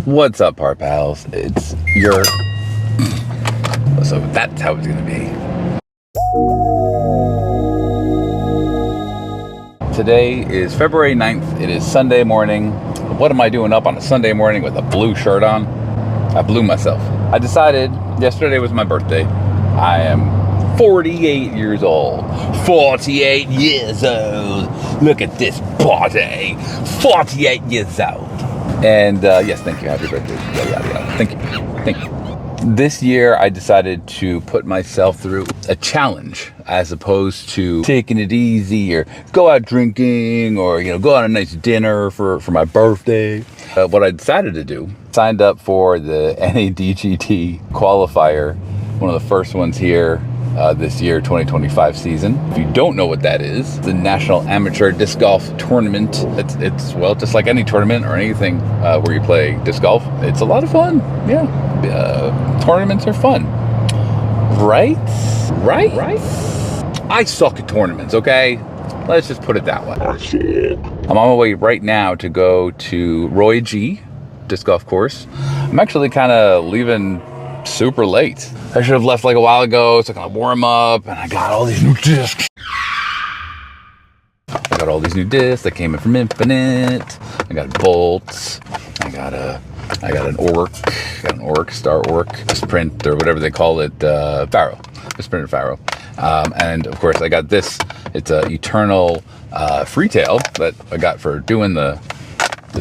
What's up, par pals? It's your... So that's how it's gonna be. Today is February 9th. It is Sunday morning. What am I doing up on a Sunday morning with a blue shirt on? I blew myself. I decided yesterday was my birthday. I am 48 years old. 48 years old. Look at this body. 48 years old. And yes, thank you. Happy birthday. Yada, yada, yada. Thank you. Thank you. This year, I decided to put myself through a challenge as opposed to taking it easy or go out drinking or, go on a nice dinner for my birthday. What I decided to do, signed up for the dgpt qualifier, one of the first ones here this year, 2025 season. If you don't know what that is, the National Amateur Disc Golf Tournament. It's well, just like any tournament or anything where you play disc golf. It's a lot of fun. Yeah, tournaments are fun. Right? I suck at tournaments, okay? Let's just put it that way. I'm on my way right now to go to Roy G disc golf course. I'm actually kind of leaving super late. I should have left like a while ago, so I can warm up, and I got all these new discs. That came in from Infinite. I got bolts. I got an orc, star orc, a sprint, or whatever they call it, Faro, a sprinter Faro. And of course I got this. It's a Eternal Freetail that I got for doing the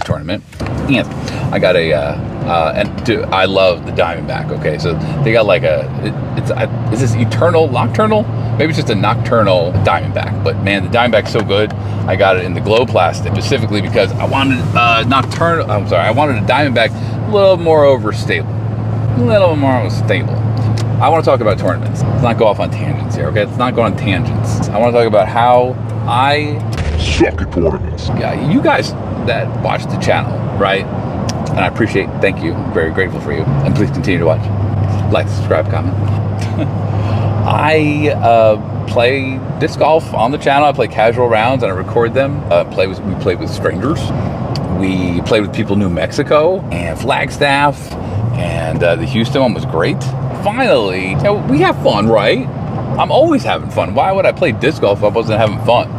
tournament. And I got I love the Diamondback. Okay, so they got like is this Eternal Nocturnal? Maybe it's just a Nocturnal Diamondback. But man, the Diamondback's so good. I got it in the glow plastic specifically because I wanted I wanted a Diamondback a little more stable. I want to talk about tournaments. Let's not go off on tangents here, okay? Let's not go on tangents. I want to talk about how I suck at tournaments. Yeah, you guys that watch the channel, right? And I thank you. I'm very grateful for you. And please continue to watch. Like, subscribe, comment. I play disc golf on the channel. I play casual rounds and I record them. We play with strangers. We played with people in New Mexico and Flagstaff. And the Houston one was great. Finally, we have fun, right? I'm always having fun. Why would I play disc golf if I wasn't having fun?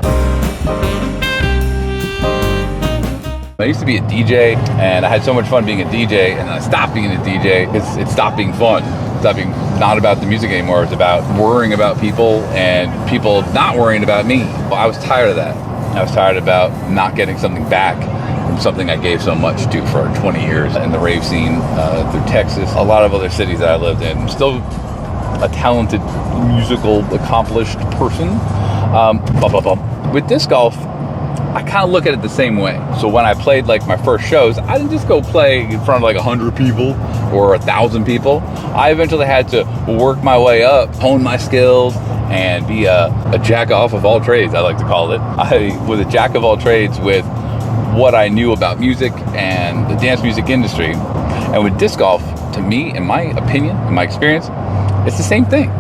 I used to be a DJ, and I had so much fun being a DJ, and I stopped being a DJ. It stopped being fun. It stopped being not about the music anymore. It's about worrying about people and people not worrying about me. Well, I was tired of that. I was tired about not getting something back from something I gave so much to for 20 years in the rave scene through Texas, a lot of other cities that I lived in. I'm still a talented, musical, accomplished person. With disc golf, I kind of look at it the same way. So when I played like my first shows, I didn't just go play in front of like 100 people or 1,000 people. I eventually had to work my way up, hone my skills, and be a jack off of all trades, I like to call it. I was a jack of all trades with what I knew about music and the dance music industry. And with disc golf, to me, in my opinion, in my experience, it's the same thing.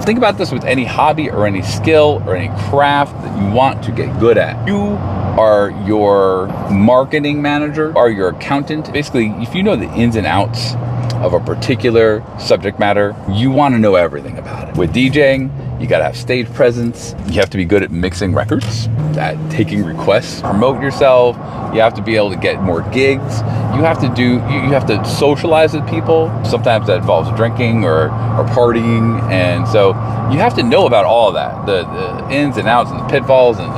Think about this with any hobby or any skill or any craft that you want to get good at. You are your marketing manager or your accountant. Basically, if you know the ins and outs of a particular subject matter, you want to know everything about it. With DJing, you got to have stage presence. You have to be good at mixing records, at taking requests, promote yourself. You have to be able to get more gigs. You have to socialize with people. Sometimes that involves drinking or partying. And so you have to know about all of that, the ins and outs and the pitfalls and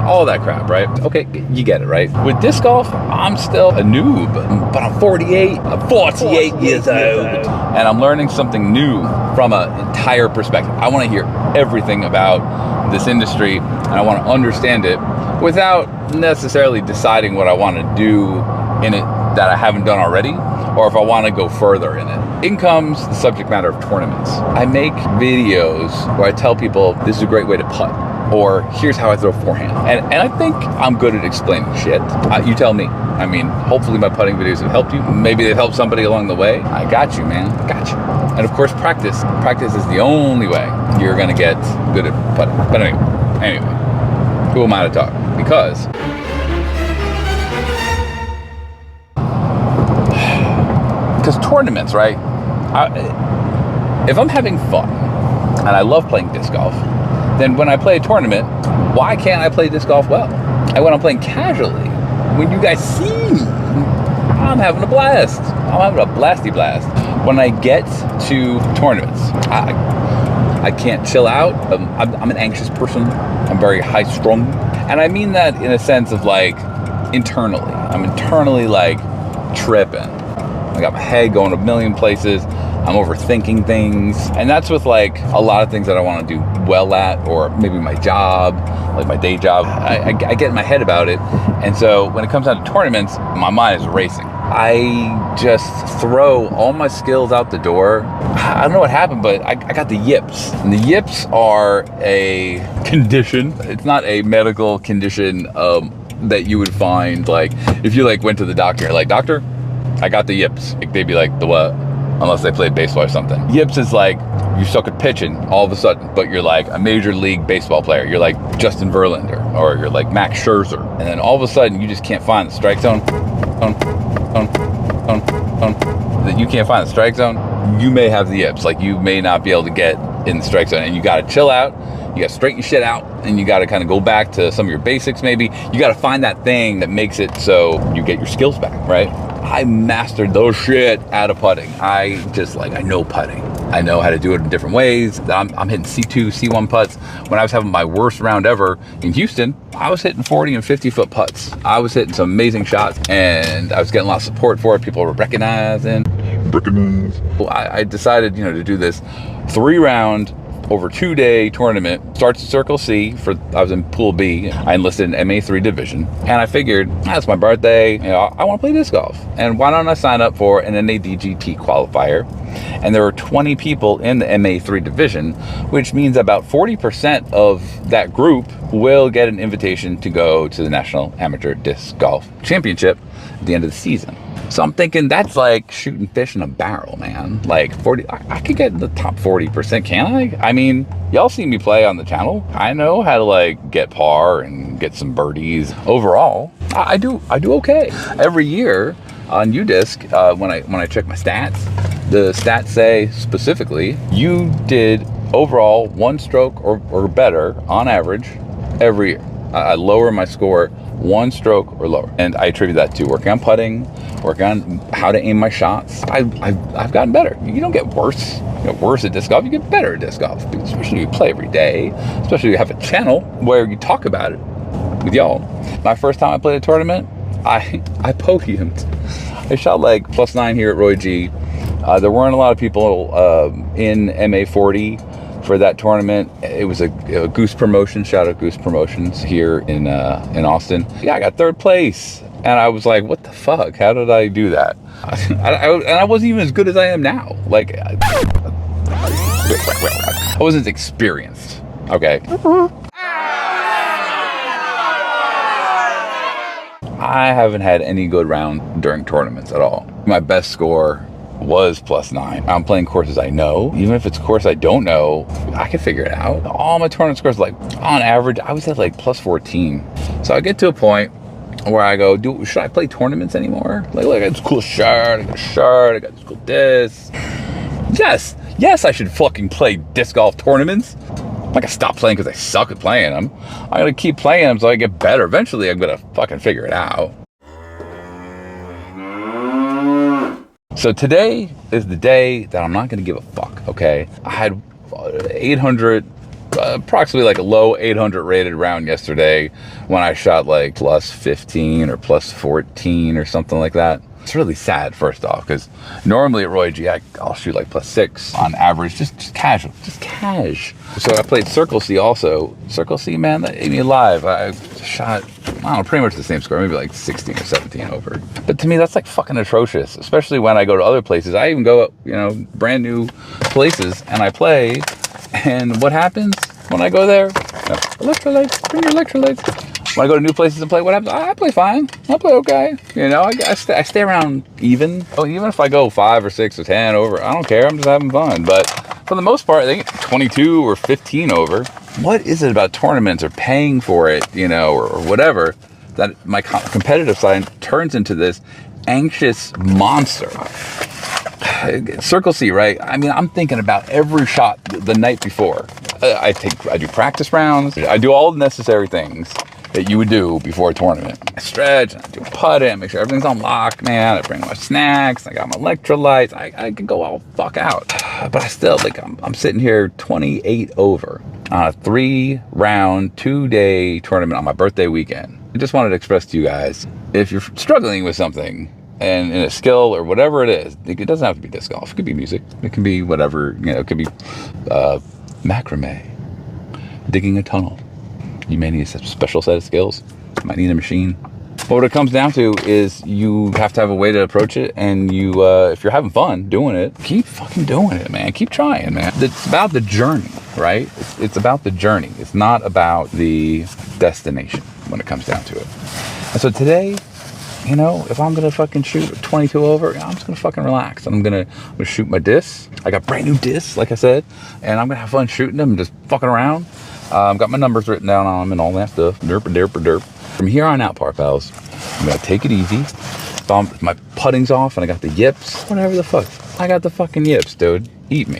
all of that crap, right? Okay, you get it, right? With disc golf, I'm still a noob, but I'm 48 years old. And I'm learning something new from an entire perspective. I want to hear everything about this industry, and I want to understand it without necessarily deciding what I want to do in it that I haven't done already, or if I want to go further in it. In comes the subject matter of tournaments. I make videos where I tell people this is a great way to putt, or here's how I throw forehand. And I think I'm good at explaining shit. You tell me. I mean, hopefully my putting videos have helped you. Maybe they've helped somebody along the way. I got you, man. I got you. And of course, practice. Practice is the only way you're gonna get good at putting. But anyway, who am I to talk? Because Because tournaments, right? If I'm having fun, and I love playing disc golf, then when I play a tournament, why can't I play disc golf well? And when I'm playing casually, when you guys see me, I'm having a blast. I'm having a blasty blast. When I get to tournaments, I can't chill out. I'm an anxious person. I'm very high strung. And I mean that in a sense of like internally. I'm internally like tripping. I got my head going a million places. I'm overthinking things. And that's with like a lot of things that I want to do well at, or maybe my job, like my day job. I get in my head about it. And so when it comes down to tournaments, my mind is racing. I just throw all my skills out the door. I don't know what happened, but I got the yips. And the yips are a condition. It's not a medical condition that you would find like if you like went to the doctor. You're like, doctor, I got the yips. Like, they'd be like, the what? Unless they played baseball or something. Yips is like you suck at pitching all of a sudden, but you're like a major league baseball player. You're like Justin Verlander, or you're like Max Scherzer, and then all of a sudden you just can't find the strike zone. That you can't find the strike zone. You may have the yips. Like, you may not be able to get in the strike zone, and you got to chill out. You got to straighten your shit out, and you got to kind of go back to some of your basics. Maybe you got to find that thing that makes it so you get your skills back, right? I mastered those shit out of putting. I know putting. I know how to do it in different ways. I'm hitting C2, C1 putts. When I was having my worst round ever in Houston, I was hitting 40 and 50 foot putts. I was hitting some amazing shots, and I was getting a lot of support for it. People were recognizing. I decided, to do this 3-round over 2-day tournament. Starts at Circle C. I was in Pool B. I enlisted in MA3 division, and I figured, that's my birthday. I want to play disc golf, and why don't I sign up for an dgpt qualifier? And there were 20 people in the MA3 division, which means about 40% of that group will get an invitation to go to the National Amateur Disc Golf Championship at the end of the season. So I'm thinking that's like shooting fish in a barrel, man. Like 40, I could get in the top 40%, can I? I mean, y'all see me play on the channel. I know how to like get par and get some birdies. Overall, I do okay. Every year on UDisc, when I check my stats, the stats say specifically, you did overall 1 stroke or better on average every year. I lower my score 1 stroke or lower, and I attribute that to working on putting, working on how to aim my shots. I've gotten better. You don't get worse. You get worse at disc golf. You get better at disc golf, especially if you play every day. Especially if you have a channel where you talk about it with y'all. My first time I played a tournament, I podiumed. I shot like +9 here at Roy G. There weren't a lot of people in MA40 for that tournament. It was a Goose Promotions. Shout out Goose Promotions here in Austin. Yeah, I got 3rd place, and I was like, what the fuck? How did I do that? And I wasn't even as good as I am now. Like, I wasn't experienced. Okay. I haven't had any good round during tournaments at all. My best score was +9. I'm playing courses I know. Even if it's a course I don't know, I can figure it out. All my tournament scores, like on average, I was at like +14. So I get to a point where I go, should I play tournaments anymore? Like, look, I got this cool shirt, I got this cool disc. Yes, I should fucking play disc golf tournaments. I'm not gonna stop playing because I suck at playing them. I'm gonna keep playing them so I get better. Eventually, I'm gonna fucking figure it out. So today is the day that I'm not going to give a fuck, okay? I had 800, approximately like a low 800 rated round yesterday when I shot like +15 or +14 or something like that. It's really sad, first off, because normally at Roy G, I'll shoot like +6 on average, just casual, just cash. So I played Circle C also. Circle C, man, that ate me alive. I shot, I don't know, pretty much the same score, maybe like 16 or 17 over. But to me, that's like fucking atrocious, especially when I go to other places. I even go, brand new places, and I play, and what happens when I go there? No, electrolytes, bring your electrolytes. When I go to new places and play, what happens? I play fine. I play okay. I stay around even. Oh, even if I go 5 or 6 or 10 over, I don't care. I'm just having fun. But for the most part, I think 22 or 15 over. What is it about tournaments or paying for it, or whatever, that my competitive side turns into this anxious monster? Circle C, right? I mean, I'm thinking about every shot the night before. I do practice rounds. I do all the necessary things that you would do before a tournament. I stretch, I do putting, make sure everything's on lock, man. I bring my snacks, I got my electrolytes. I can go all fuck out. But I still, like, I'm sitting here 28 over on a 3-round, 2-day tournament on my birthday weekend. I just wanted to express to you guys, if you're struggling with something, and in a skill or whatever it is, it doesn't have to be disc golf. It could be music. It can be whatever, it could be macrame, digging a tunnel. You may need a special set of skills. You might need a machine. But what it comes down to is you have to have a way to approach it, and you, if you're having fun doing it, keep fucking doing it, man. Keep trying, man. It's about the journey, right? It's about the journey. It's not about the destination when it comes down to it. And so today, if I'm gonna fucking shoot 22 over, I'm just gonna fucking relax. I'm gonna shoot my discs. I got brand new discs, like I said, and I'm gonna have fun shooting them and just fucking around. Got my numbers written down on them and all that stuff. Derp. From here on out, par pals, I'm gonna take it easy. My putting's off and I got the yips. Whatever the fuck. I got the fucking yips, dude. Eat me.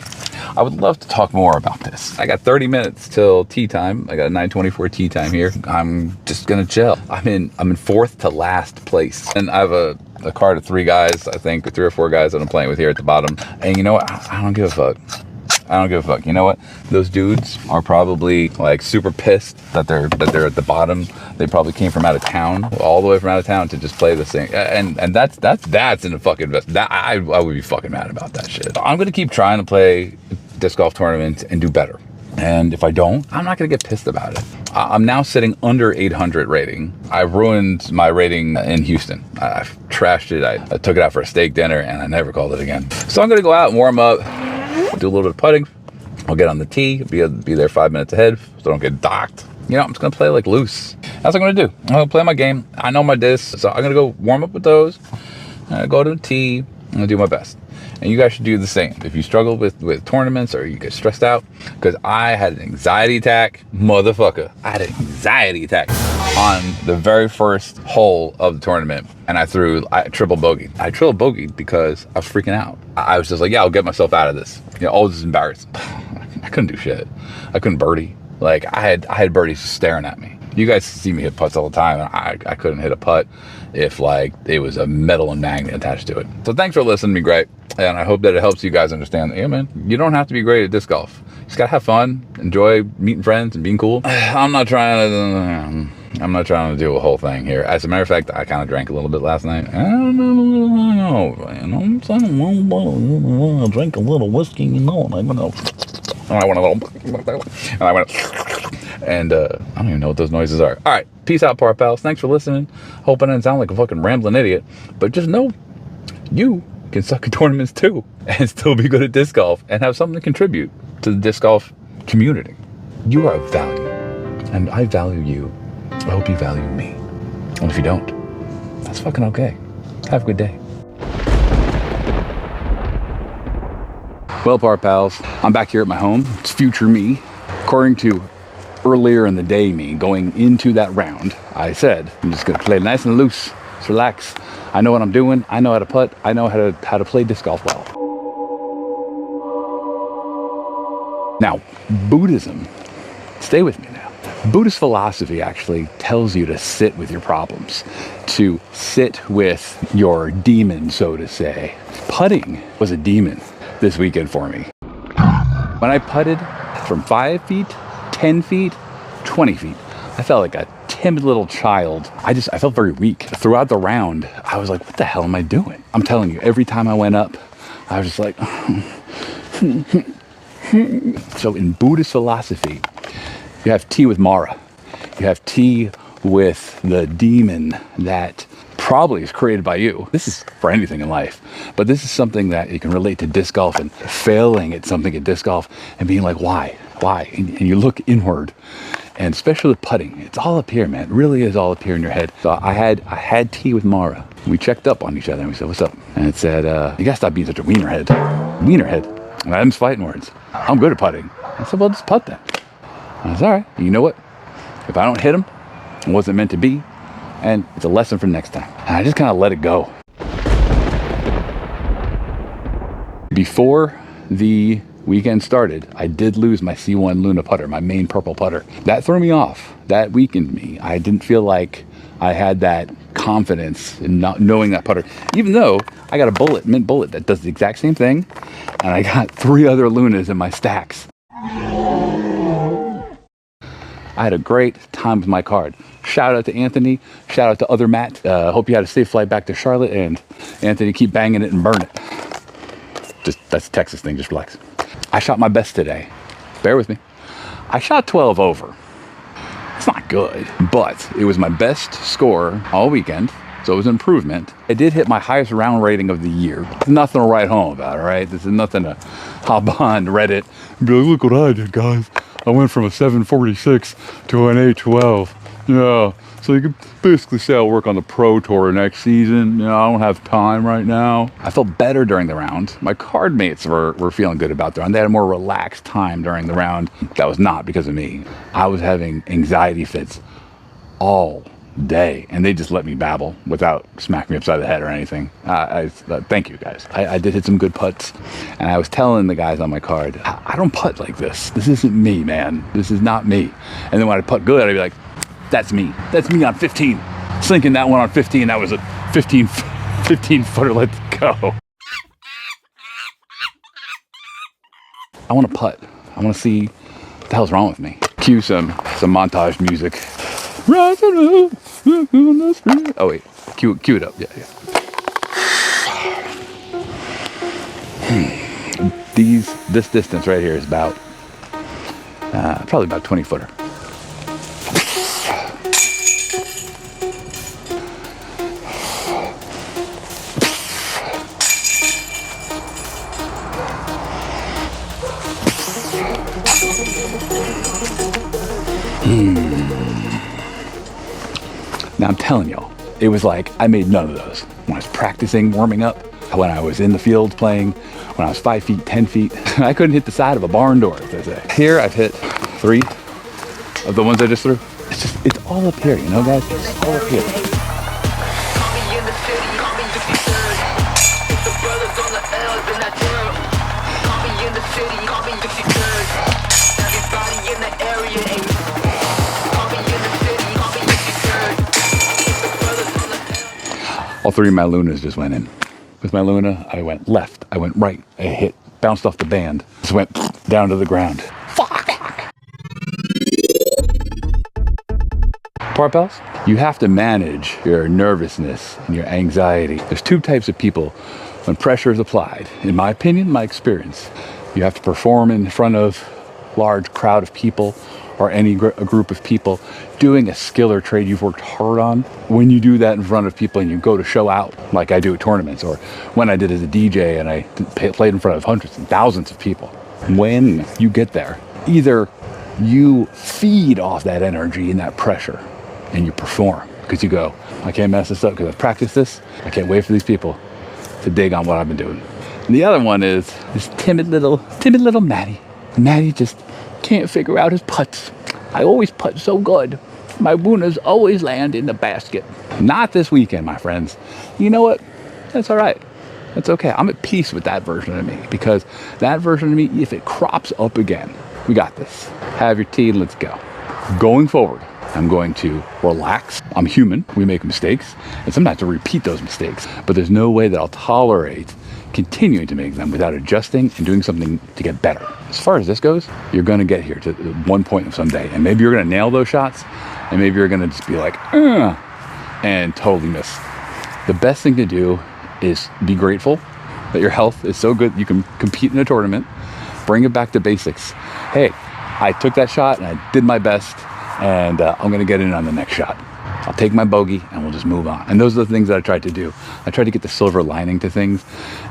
I would love to talk more about this. I got 30 minutes till tea time. I got a 9:24 tea time here. I'm just gonna chill. I'm in fourth to last place, and I have a card of 3 guys, I think, or 3 or 4 guys that I'm playing with here at the bottom. And you know what? I don't give a fuck. I don't give a fuck. You know what? Those dudes are probably like super pissed that they're at the bottom. They probably came from out of town, all the way from out of town to just play this thing. And that's in the fucking best. That I would be fucking mad about that shit. I'm gonna keep trying to play disc golf tournaments and do better. And if I don't, I'm not gonna get pissed about it. I'm now sitting under 800 rating. I ruined my rating in Houston. I trashed it. I took it out for a steak dinner and I never called it again. So I'm gonna go out and warm up. Do a little bit of putting. I'll get on the tee, be there 5 minutes ahead so I don't get docked. I'm just gonna play like loose. That's what I'm gonna do. I'm gonna play my game. I know my discs, so I'm gonna go warm up with those. Go to the tee. I'm gonna do my best. And you guys should do the same. If you struggle with tournaments or you get stressed out, because I had an anxiety attack, motherfucker. I had an anxiety attack on the very first hole of the tournament, and I triple bogeyed. I triple bogeyed because I was freaking out. I was just like, yeah, I'll get myself out of this. All this is embarrassing. I couldn't do shit. I couldn't birdie. Like I had birdies staring at me. You guys see me hit putts all the time, and I couldn't hit a putt if like it was a metal and magnet attached to it. So thanks for listening to me, great. And I hope that it helps you guys understand that, yeah, man, you don't have to be great at disc golf. You just gotta have fun, enjoy meeting friends and being cool. I'm not trying to do a whole thing here. As a matter of fact, I kind of drank a little bit last night. I drank a little whiskey, and I went, and I don't even know what those noises are. All right, peace out, par pals. Thanks for listening. Hope I didn't sound like a fucking rambling idiot, but just know you can suck at tournaments too and still be good at disc golf and have something to contribute to the disc golf community. You are of value, and I value you. I hope you value me. And if you don't, that's fucking okay. Have a good day. Well, par pals, I'm back here at my home. It's future me. According to earlier in the day me going into that round, I said, I'm just gonna play nice and loose. Just relax. I know what I'm doing. I know how to putt. I know how to play disc golf well. Now, Buddhism, stay with me now. Buddhist philosophy actually tells you to sit with your problems, to sit with your demon, so to say. Putting was a demon this weekend for me. When I putted from 5 feet, 10 feet, 20 feet, I felt like a timid little child. I felt very weak. Throughout the round, I was like, what the hell am I doing? I'm telling you, every time I went up, I was just like, So in Buddhist philosophy, you have tea with Mara. You have tea with the demon that probably is created by you. This is for anything in life, but this is something that you can relate to disc golf and failing at something at disc golf and being like, why? And you look inward, and especially with putting, it's all up here, man. It really is all up here in your head. So I had tea with Mara. We checked up on each other and we said, what's up? And it said, you gotta stop being such a wienerhead. Wienerhead. And Adam's fighting words. I'm good at putting. I said, well, just putt then. I said, all right, you know what? If I don't hit him, it wasn't meant to be, and it's a lesson for next time. And I just kind of let it go. Before the weekend started, I did lose my C1 Luna putter, my main purple putter. That threw me off. That weakened me. I didn't feel like I had that confidence in not knowing that putter, even though I got a mint bullet that does the exact same thing, and I got 3 other Lunas in my stacks. I had a great time with my card. Shout out to Anthony. Shout out to other Matt. Hope you had a safe flight back to Charlotte. And Anthony, keep banging it and burn it. That's a Texas thing. Just relax. I shot my best today. Bear with me. I shot 12 over. It's not good, but it was my best score all weekend. So it was an improvement. I did hit my highest round rating of the year. Nothing to write home about, all right? This is nothing to hop on Reddit and be like, look what I did, guys. I went from a 746 to an 812. Yeah, so you could basically say I'll work on the pro tour next season. You know, I don't have time right now. I felt better during the round. My card mates were feeling good about the round. They had a more relaxed time during the round. That was not because of me. I was having anxiety fits all day, and they just let me babble without smacking me upside the head or anything. Thank you, guys. I did hit some good putts, and I was telling the guys on my card, I don't putt like this. This isn't me, man. This is not me. And then when I putt good, I'd be like, that's me. That's me on 15. Sinking that one on 15. That was a 15 footer. Let's go. I want to putt. I want to see what the hell's wrong with me. Cue some montage music. Oh wait, cue it up. Yeah. This distance right here is about probably about 20 footer. Now I'm telling y'all, it was like I made none of those. When I was practicing, warming up, when I was in the field playing, when I was 5 feet, 10 feet, I couldn't hit the side of a barn door, as they say. Here I've hit 3 of the ones I just threw. It's all up here, you know, guys? It's all up here. All 3 of my Lunas just went in. With my Luna, I went left, I went right, I hit, bounced off the band, just went down to the ground. Fuck! Part pals, you have to manage your nervousness and your anxiety. There's 2 types of people when pressure is applied. In my opinion, my experience, you have to perform in front of a large crowd of people or a group of people doing a skill or trade you've worked hard on. When you do that in front of people and you go to show out, like I do at tournaments, or when I did as a DJ and I played in front of hundreds and thousands of people, when you get there, either you feed off that energy and that pressure and you perform because you go, I can't mess this up because I've practiced this. I can't wait for these people to dig on what I've been doing. And the other one is this timid little Matty. Matty just can't figure out his putts. I always putt so good. My Lunas always land in the basket. Not this weekend, my friends. You know what? That's all right. That's okay. I'm at peace with that version of me, because that version of me, if it crops up again, we got this. Have your tea and let's go. Going forward, I'm going to relax. I'm human. We make mistakes, and sometimes I repeat those mistakes, but there's no way that I'll tolerate continuing to make them without adjusting and doing something to get better. As far as this goes, you're going to get here to one point someday, and maybe you're going to nail those shots, and maybe you're going to just be like, and totally miss. The best thing to do is be grateful that your health is so good you can compete in a tournament. Bring it back to basics. Hey, I took that shot and I did my best, and I'm going to get in on the next shot. I'll take my bogey and we'll just move on. And those are the things that I tried to do. I tried to get the silver lining to things.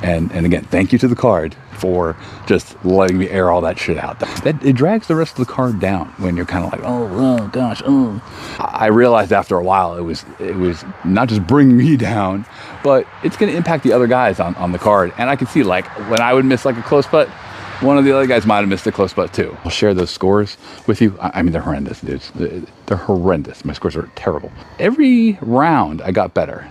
And again, thank you to the card for just letting me air all that shit out. It drags the rest of the card down when you're kind of like, oh gosh. I realized after a while it was not just bringing me down, but it's going to impact the other guys on the card. And I could see, like, when I would miss like a close putt, one of the other guys might have missed a close putt too. I'll share those scores with you. I mean, they're horrendous, dudes. They're horrendous. My scores are terrible. Every round I got better.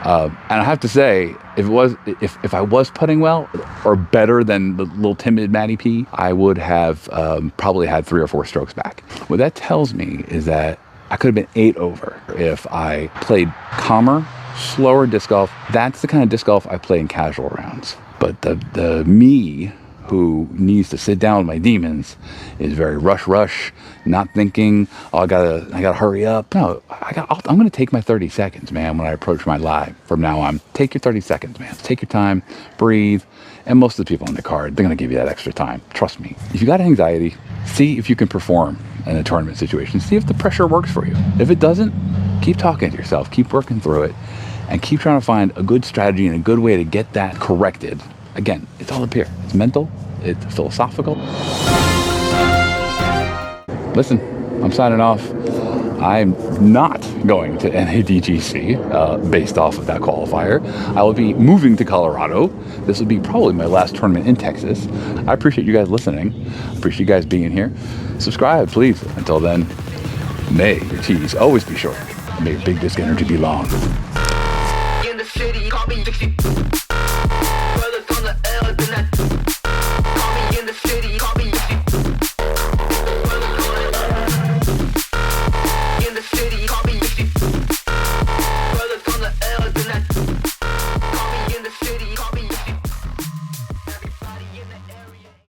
And I have to say, if I was putting well or better than the little timid Matty P, I would have probably had 3 or 4 strokes back. What that tells me is that I could have been 8 over if I played calmer, slower disc golf. That's the kind of disc golf I play in casual rounds. But the me who needs to sit down with my demons is very rush, not thinking, oh, I gotta hurry up. No, I'm gonna take my 30 seconds, man, when I approach my live from now on. Take your 30 seconds, man. Take your time, breathe. And most of the people on the card, they're gonna give you that extra time. Trust me. If you got anxiety, see if you can perform in a tournament situation. See if the pressure works for you. If it doesn't, keep talking to yourself, keep working through it, and keep trying to find a good strategy and a good way to get that corrected. Again, it's all up here. It's mental, it's philosophical. Listen, I'm signing off. I'm not going to NADGC based off of that qualifier. I will be moving to Colorado. This will be probably my last tournament in Texas. I appreciate you guys listening. I appreciate you guys being here. Subscribe, please. Until then, may your tees always be short. May your big disc energy be long. In the city, call me 60.